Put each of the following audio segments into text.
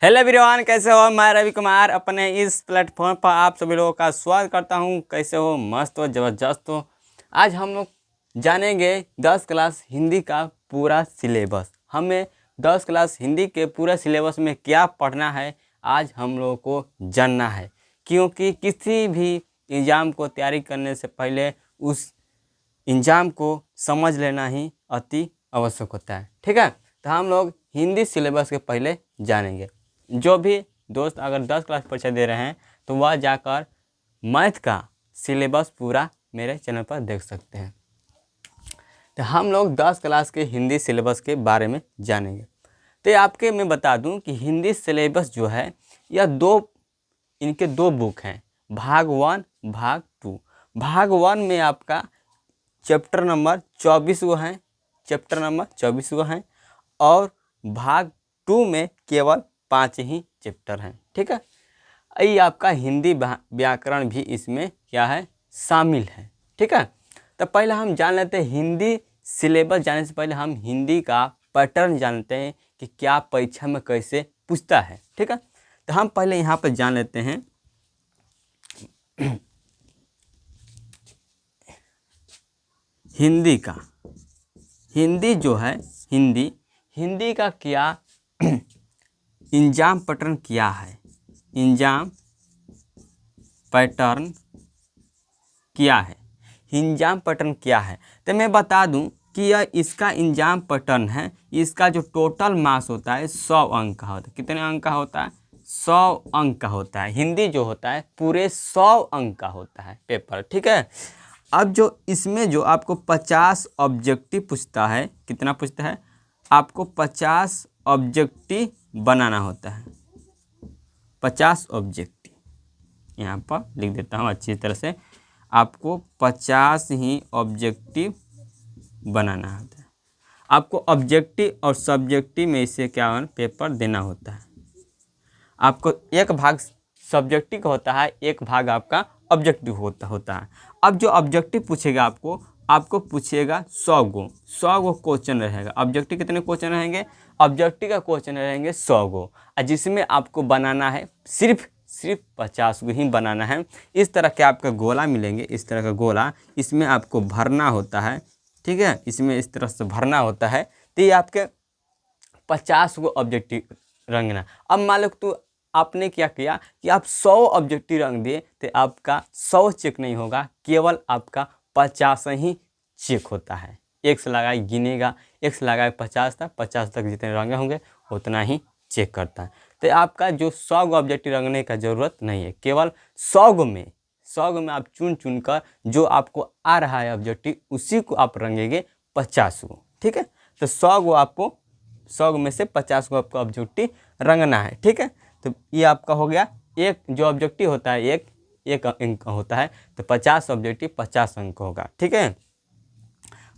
Hello everyone, कैसे हो? मैं रवि कुमार अपने इस प्लेटफॉर्म पर आप सभी लोगों का स्वागत करता हूं। कैसे हो? मस्त हो, ज़बरदस्त हो। आज हम लोग जानेंगे 10 क्लास हिंदी का पूरा सिलेबस। हमें 10 क्लास हिंदी के पूरा सिलेबस में क्या पढ़ना है आज हम लोगों को जानना है, क्योंकि किसी भी एग्ज़ाम को तैयारी करने से पहले उस एग्ज़ाम को समझ लेना ही अति आवश्यक होता है। ठीक है, तो हम लोग हिंदी सिलेबस के पहले जानेंगे। जो भी दोस्त अगर 10 क्लास परीक्षा दे रहे हैं तो वह जाकर मैथ का सिलेबस पूरा मेरे चैनल पर देख सकते हैं। तो हम लोग 10 क्लास के हिंदी सिलेबस के बारे में जानेंगे। तो आपके मैं बता दूं कि हिंदी सिलेबस जो है यह इनके दो बुक हैं, भाग 1 भाग 2। भाग 1 में आपका चैप्टर नंबर 24 वो हैं, चैप्टर नंबर 24 वो हैं, और भाग 2 में केवल 5 ही चैप्टर हैं। ठीक है, ये आपका हिंदी व्याकरण भी इसमें क्या है, शामिल है। ठीक है, तो पहले हम जान लेते हैं हिंदी सिलेबस। जानने से पहले हम हिंदी का पैटर्न जानते हैं कि क्या परीक्षा में कैसे पूछता है। ठीक है, तो हम पहले यहाँ पर जान लेते हैं हिंदी का। हिंदी जो है हिंदी का क्या एग्जाम पैटर्न क्या है, एग्जाम पैटर्न क्या है, एग्जाम पैटर्न क्या है। तो मैं बता दूं कि यह इसका एग्जाम पैटर्न है। इसका जो टोटल मार्क्स होता है 100 अंक का होता है। कितने अंक का होता है? 100 अंक का होता है। हिंदी जो होता है पूरे 100 अंक का होता है पेपर। ठीक है, अब जो इसमें जो आपको 50 ऑब्जेक्टिव पूछता है, कितना पूछता है? आपको 50 ऑब्जेक्टिव बनाना होता है। 50 ऑब्जेक्टिव यहाँ पर लिख देता हूँ अच्छी तरह से। आपको 50 ही ऑब्जेक्टिव बनाना होता है। आपको ऑब्जेक्टिव और सब्जेक्टिव में इसे क्या पेपर देना होता है। आपको एक भाग सब्जेक्टिव का होता है, एक भाग आपका ऑब्जेक्टिव होता है। अब जो ऑब्जेक्टिव पूछेगा आपको पूछेगा 100 गो क्वेश्चन रहेगा। ऑब्जेक्टिव कितने क्वेश्चन रहेंगे? ऑब्जेक्टिव का क्वेश्चन रहेंगे 100 गो, जिसमें आपको बनाना है सिर्फ 50 गो ही बनाना है। इस तरह के आपका गोला मिलेंगे, इस तरह का गोला, इसमें आपको भरना होता है। ठीक है, इसमें इस तरह से भरना होता है। तो ये आपके 50 गो ऑब्जेक्टिव रंगना। अब मान लो तो आपने क्या किया कि आप 100 ऑब्जेक्टिव रंग दिए, तो आपका 100 चेक नहीं होगा, केवल आपका 50 ही चेक होता है। एक से लगाए गिनेगा, एक से लगाए 50 तक, 50 तक जितने रंगे होंगे उतना ही चेक करता है। तो आपका जो 100 गो ऑब्जेक्टिव रंगने का ज़रूरत नहीं है। केवल 100 गो में आप चुन कर जो आपको आ रहा है ऑब्जेक्टिव, उसी को आप रंगेंगे 50 गो। ठीक है, तो 100 गो आपको 100 में से 50 को आपको ऑब्जेक्टिव रंगना है। ठीक है, तो ये आपका हो गया। एक जो ऑब्जेक्टिव होता है एक अंक होता है, तो 50 ऑब्जेक्टिव 50 अंक होगा। ठीक है,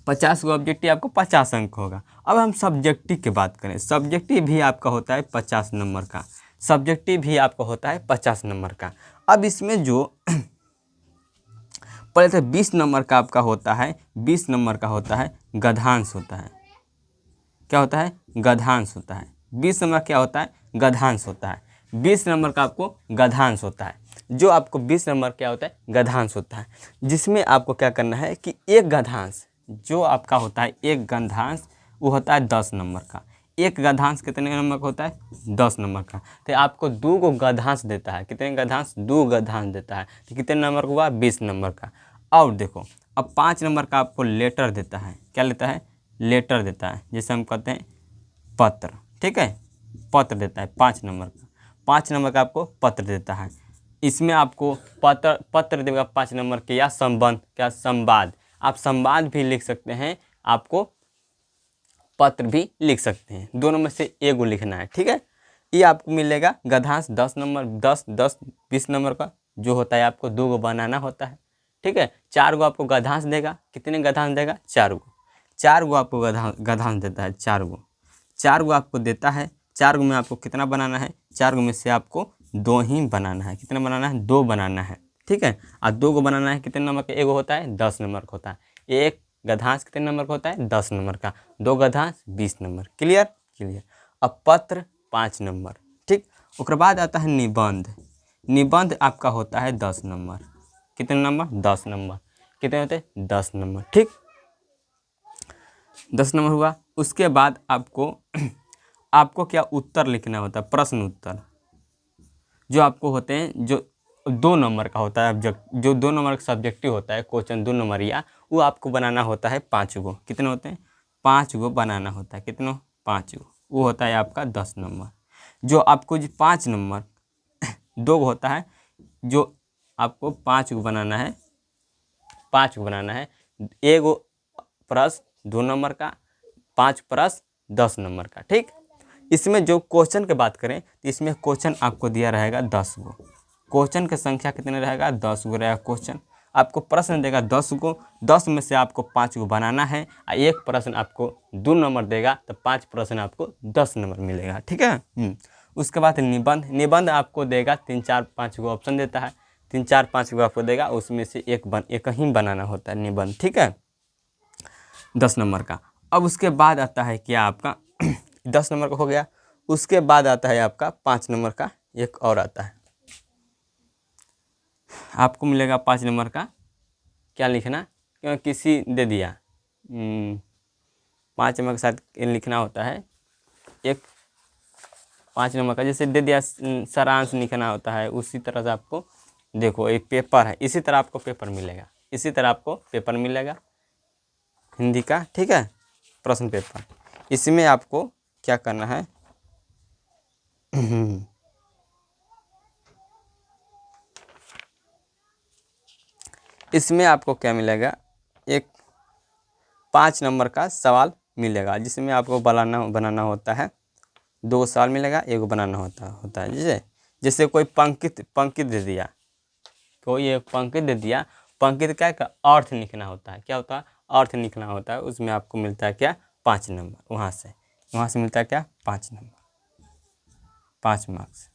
50 को ऑब्जेक्टिव आपको 50 अंक होगा। अब हम सब्जेक्टिव की बात करें। सब्जेक्टिव भी आपका होता है 50 नंबर का। सब्जेक्टिव भी आपका होता है 50 नंबर का। अब इसमें जो पहले तो 20 नंबर का आपका होता है, 20 नंबर का होता है गद्यांश होता है। क्या होता है? गद्यांश होता है। 20 नंबर क्या होता है? गद्यांश होता है। 20 नंबर का आपको गद्यांश होता है। जो आपको 20 नंबर क्या होता है? गद्यांश होता है, जिसमें आपको क्या करना है कि एक गद्यांश जो आपका होता है, एक गद्यांश वो होता है 10 नंबर का। एक गद्यांश कितने नंबर का होता है? 10 नंबर का। तो आपको 2 गो गद्यांश देता है। कितने गद्यांश? 2 गद्यांश देता है। तो कितने नंबर का हुआ? 20 नंबर का। और देखो, अब 5 नंबर का आपको लेटर देता है। क्या लेता है? लेटर देता है, जैसे हम कहते हैं पत्र। ठीक है, पत्र देता है 5 नंबर का। 5 नंबर का आपको पत्र देता है। इसमें आपको पत्र देगा 5 नंबर के, या संबंध, क्या संवाद। आप संवाद भी लिख सकते हैं, आपको पत्र भी लिख सकते हैं। दोनों में से एगो लिखना है। ठीक है, ये आपको मिलेगा गद्यांश 10 नंबर, 20 नंबर का जो होता है। आपको 2 गो बनाना होता है। ठीक है, 4 गो आपको गद्यांश देगा। कितने गद्यांश देगा? 4 गो। 4 गो आपको गद्यांश देता है। 4 गो आपको देता है। 4 गो में आपको कितना बनाना है? 4 गो में से आपको 2 ही बनाना है। कितना बनाना है? 2 बनाना है। ठीक है, और 2 गो बनाना है। कितने नंबर का? एगो होता है 10 नंबर का होता है। एक गद्यांश कितने नंबर का होता है? 10 नंबर का। 2 गद्यांश 20 नंबर। क्लियर। अब पत्र 5 नंबर। ठीक, उसके बाद आता है निबंध। निबंध आपका होता है 10 नंबर। कितने नंबर? 10 नंबर। कितने होते हैं? 10 नंबर। ठीक, 10 नंबर हुआ। उसके बाद आपको आपको क्या उत्तर लिखना होता है, प्रश्न उत्तर, जो आपको होते हैं, जो 2 नंबर का होता है, जो 2 नंबर का सब्जेक्टिव होता है, क्वेश्चन 2 नंबर या वो आपको बनाना होता है 5 गो। कितने होते हैं? 5 गो बनाना होता है। कितने? 5 गो। वो होता है आपका 10 नंबर। जो आपको जो 5 नंबर 2 होता है, जो आपको 5 गो बनाना है, 5 गो बनाना है। एगो प्रश्न 2 नंबर का, 5 प्रश्न 10 नंबर का। ठीक, इसमें जो क्वेश्चन की बात करें तो इसमें क्वेश्चन आपको दिया रहेगा 10 गो। क्वेश्चन की संख्या कितने रहेगा? 10 गो रहेगा क्वेश्चन। आपको प्रश्न देगा 10 गो, 10 में से आपको 5 गो बनाना है और एक प्रश्न आपको 2 नंबर देगा, तो 5 प्रश्न आपको 10 नंबर मिलेगा। ठीक है। उसके बाद निबंध। निबंध आपको देगा 3 4 5 गो ऑप्शन देता है, 3 4 5 गो आपको देगा, उसमें से एक ही बनाना होता है निबंध। ठीक है, 10 नंबर का। अब उसके बाद आता है क्या आपका 10 नंबर का हो गया। उसके बाद आता है आपका 5 नंबर का, एक और आता है, आपको मिलेगा 5 नंबर का। क्या लिखना? क्यों किसी दे दिया 5 नंबर के साथ लिखना होता है एक 5 नंबर का, जैसे दे दिया सारांश लिखना होता है। उसी तरह से आपको देखो एक पेपर है, इसी तरह आपको पेपर मिलेगा, इसी तरह आपको पेपर मिलेगा हिंदी का। ठीक है, प्रश्न पेपर। इसमें आपको क्या करना है इसमें आपको क्या मिलेगा? एक 5 नंबर का सवाल मिलेगा, जिसमें आपको बनाना होता है। 2 सवाल मिलेगा, एक बनाना होता है। जैसे जैसे कोई पंक्ति दे दिया, कोई एक पंक्ति दे दिया, पंक्ति का अर्थ लिखना होता है। क्या होता है? अर्थ लिखना होता है। उसमें आपको मिलता है क्या? 5 नंबर। वहाँ से मिलता है क्या? 5 नंबर, 5 मार्क्स।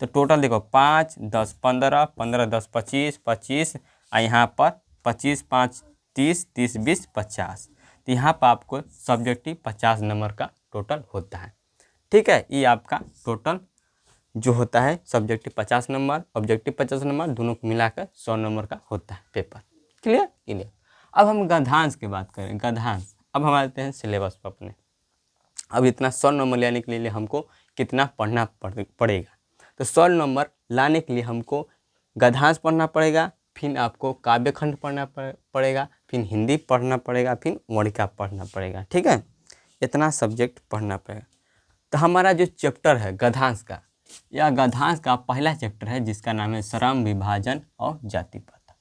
तो टोटल देखो 5 10 15 15 10 25 25 और यहाँ पर 25 5 30 30 20 50। तो यहाँ पर आपको सब्जेक्टिव 50 नंबर का टोटल होता है। ठीक है, ये आपका टोटल जो होता है सब्जेक्टिव 50 नंबर, ऑब्जेक्टिव 50 नंबर, दोनों को मिलाकर 100 नंबर का होता है पेपर। क्लियर? क्लियर। अब हम गद्यांश की बात करें। गद्यांश, अब हम आते हैं सिलेबस पर अपने। अब इतना 100 नंबर लेने के लिए हमको कितना पढ़ना पड़ेगा? तो 100 नंबर लाने के लिए हमको गद्यांश पढ़ना पड़ेगा, फिर आपको काव्य खंड पढ़ना पड़ेगा, फिर हिंदी पढ़ना पड़ेगा, फिर वर्णिका पढ़ना पड़ेगा। ठीक है, इतना सब्जेक्ट पढ़ना पड़ेगा। तो हमारा जो चैप्टर है गद्यांश का, यह गद्यांश का पहला चैप्टर है, जिसका नाम है श्रम विभाजन और जाति प्रथा।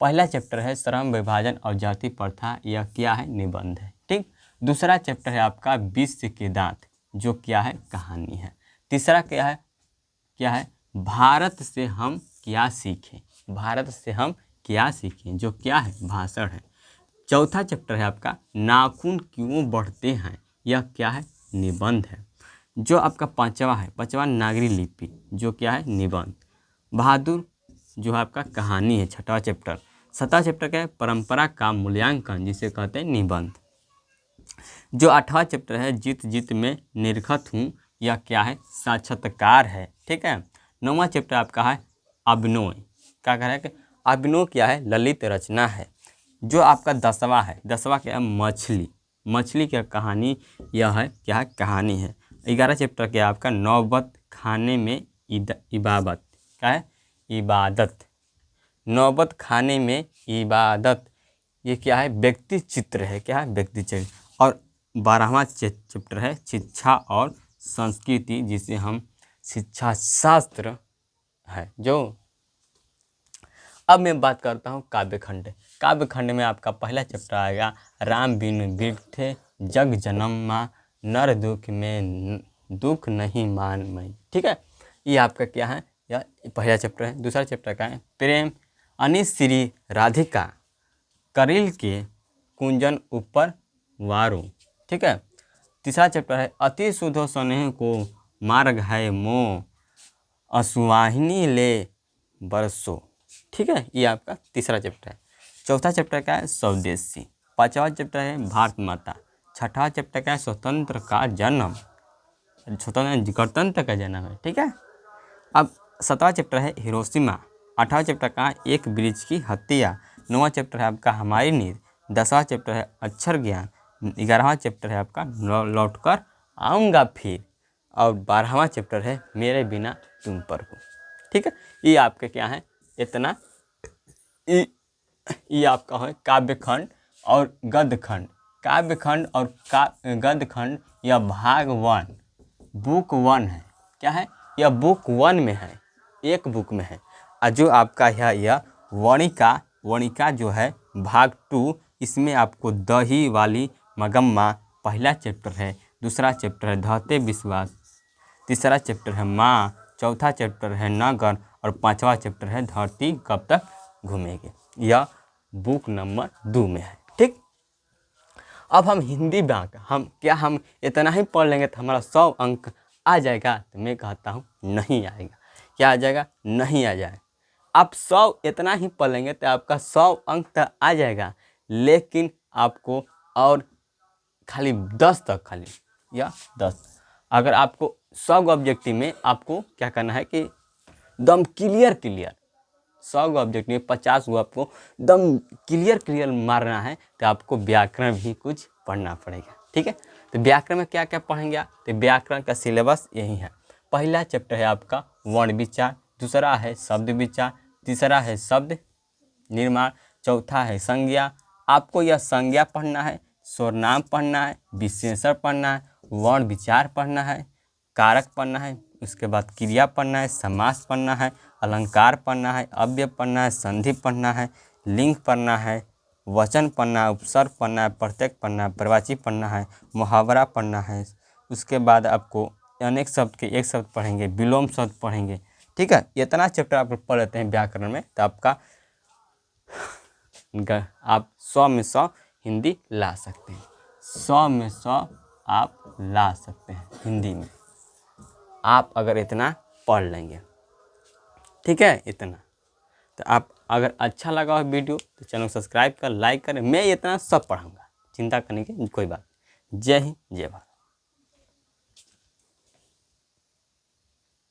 पहला चैप्टर है श्रम विभाजन और जाति प्रथा। यह क्या है? निबंध है। ठीक, दूसरा चैप्टर है आपका विश्व के दांत, जो क्या है? कहानी है। तीसरा क्या है? भारत से हम क्या सीखें। भारत से हम क्या सीखें, जो क्या है? भाषण है। चौथा चैप्टर है आपका नाखून क्यों बढ़ते हैं। यह क्या है? निबंध है। जो आपका पांचवा नागरी लिपि, जो क्या है? निबंध। बहादुर जो है आपका कहानी है, छठा चैप्टर। 7वां चैप्टर क्या है? परंपरा का मूल्यांकन, जिसे कहते हैं निबंध। जो 8वां चैप्टर है जीत जीत में निरखत हूँ, यह क्या है? साक्षात्कार है। ठीक है। 9वां चैप्टर आपका है अभिनय। क्या कह रहा है कि अभिनय क्या है? ललित रचना है। जो आपका 10वां है, 10वां क्या है? मछली की कहानी, यह है क्या है? कहानी है। 11 चैप्टर क्या है आपका? नौबत खाने में इबादत। क्या है? इबादत। नौबत खाने में इबादत, ये क्या है? व्यक्ति चित्र है। क्या है? व्यक्ति चित्र। और 12वां चैप्टर है शिक्षा और संस्कृति, जिसे हम शिक्षा शास्त्र है। जो अब मैं बात करता हूँ काव्यखंड। काव्यखंड में आपका पहला चैप्टर आएगा राम बिनु बिरथे जग जन्मा, नर दुख में दुख नहीं मान मैं। ठीक है, ये आपका क्या है? यह पहला चैप्टर है। दूसरा चैप्टर का है प्रेम अनिस श्री राधिका, करिल के कुंजन ऊपर वारो। ठीक है। तीसरा चैप्टर है अति सुधो स्नेह को मार्ग है मोह, असुवाहिनी ले बरसो। ठीक है, ये आपका तीसरा चैप्टर है। चौथा चैप्टर का है स्वदेशी। 5वां चैप्टर है भारत माता। 6वां चैप्टर का है स्वतंत्र का जन्म। गणतंत्र का जन्म है। ठीक है। अब 7वां चैप्टर है हिरोशिमा। 8वां चैप्टर का एक ब्रिज की हत्या। 9वां चैप्टर है आपका हमारी नींद। 10वां चैप्टर है अक्षर ज्ञान। 11वां चैप्टर है आपका लौट कर आऊँगा फिर। और 12वां चैप्टर है मेरे बिना तुम पर हो। ठीक है। ये आपके क्या है इतना, ये आपका है काव्यखंड और गद्यखंड। काव्यखंड और गद्यखंड यह भाग 1 बुक 1 है। क्या है यह बुक 1 में है, एक बुक में है। और जो आपका यह वणिका जो है भाग 2, इसमें आपको दही वाली मगम्मा पहला चैप्टर है। दूसरा चैप्टर है धहते विश्वास। तीसरा चैप्टर है माँ। चौथा चैप्टर है नगर। और 5वां चैप्टर है धरती कब तक घूमेगी। यह बुक नंबर 2 में है। ठीक। अब हम हिंदी भाग हम इतना ही पढ़ लेंगे तो हमारा 100 अंक आ जाएगा? तो मैं कहता हूँ नहीं आएगा। क्या आ जाएगा? नहीं आ जाएगा। आप 100 इतना ही पढ़ लेंगे तो आपका 100 अंक तक आ जाएगा, लेकिन आपको और खाली 10 तक खाली या 10, अगर आपको 100 ऑब्जेक्टिव में आपको क्या करना है कि दम क्लियर 100 ऑब्जेक्टिव में 50 को आपको दम क्लियर मारना है, तो आपको व्याकरण भी कुछ पढ़ना पड़ेगा। ठीक है। तो व्याकरण में क्या क्या पढ़ेंगे आप? तो व्याकरण का सिलेबस यही है। पहला चैप्टर है आपका वर्ण विचार। दूसरा है शब्द विचार। तीसरा है शब्द निर्माण। चौथा है संज्ञा। आपको यह संज्ञा पढ़ना है, सर्वनाम पढ़ना है, विशेषण पढ़ना है, वर्ण विचार पढ़ना है, कारक पढ़ना है, उसके बाद क्रिया पढ़ना है, समास पढ़ना है, अलंकार पढ़ना है, अव्यय पढ़ना है, संधि पढ़ना है, लिंग पढ़ना है, वचन पढ़ना है, उपसर्ग पढ़ना है, प्रत्यय पढ़ना है, प्रवाची पढ़ना है, मुहावरा पढ़ना है। उसके बाद आपको अनेक शब्द के एक शब्द पढ़ेंगे, विलोम शब्द पढ़ेंगे। ठीक है। इतना चैप्टर आप पढ़ लेते हैं व्याकरण में तो आपका आप 100 में 100 हिंदी ला सकते हैं। 100 में 100 आप ला सकते हैं हिंदी में, आप अगर इतना पढ़ लेंगे। ठीक है। इतना तो आप अगर अच्छा लगा हो वीडियो तो चैनल को सब्सक्राइब कर, लाइक करें। मैं इतना सब पढ़ाऊँगा, चिंता करने की कोई बात। जय हिंद, जय भारत।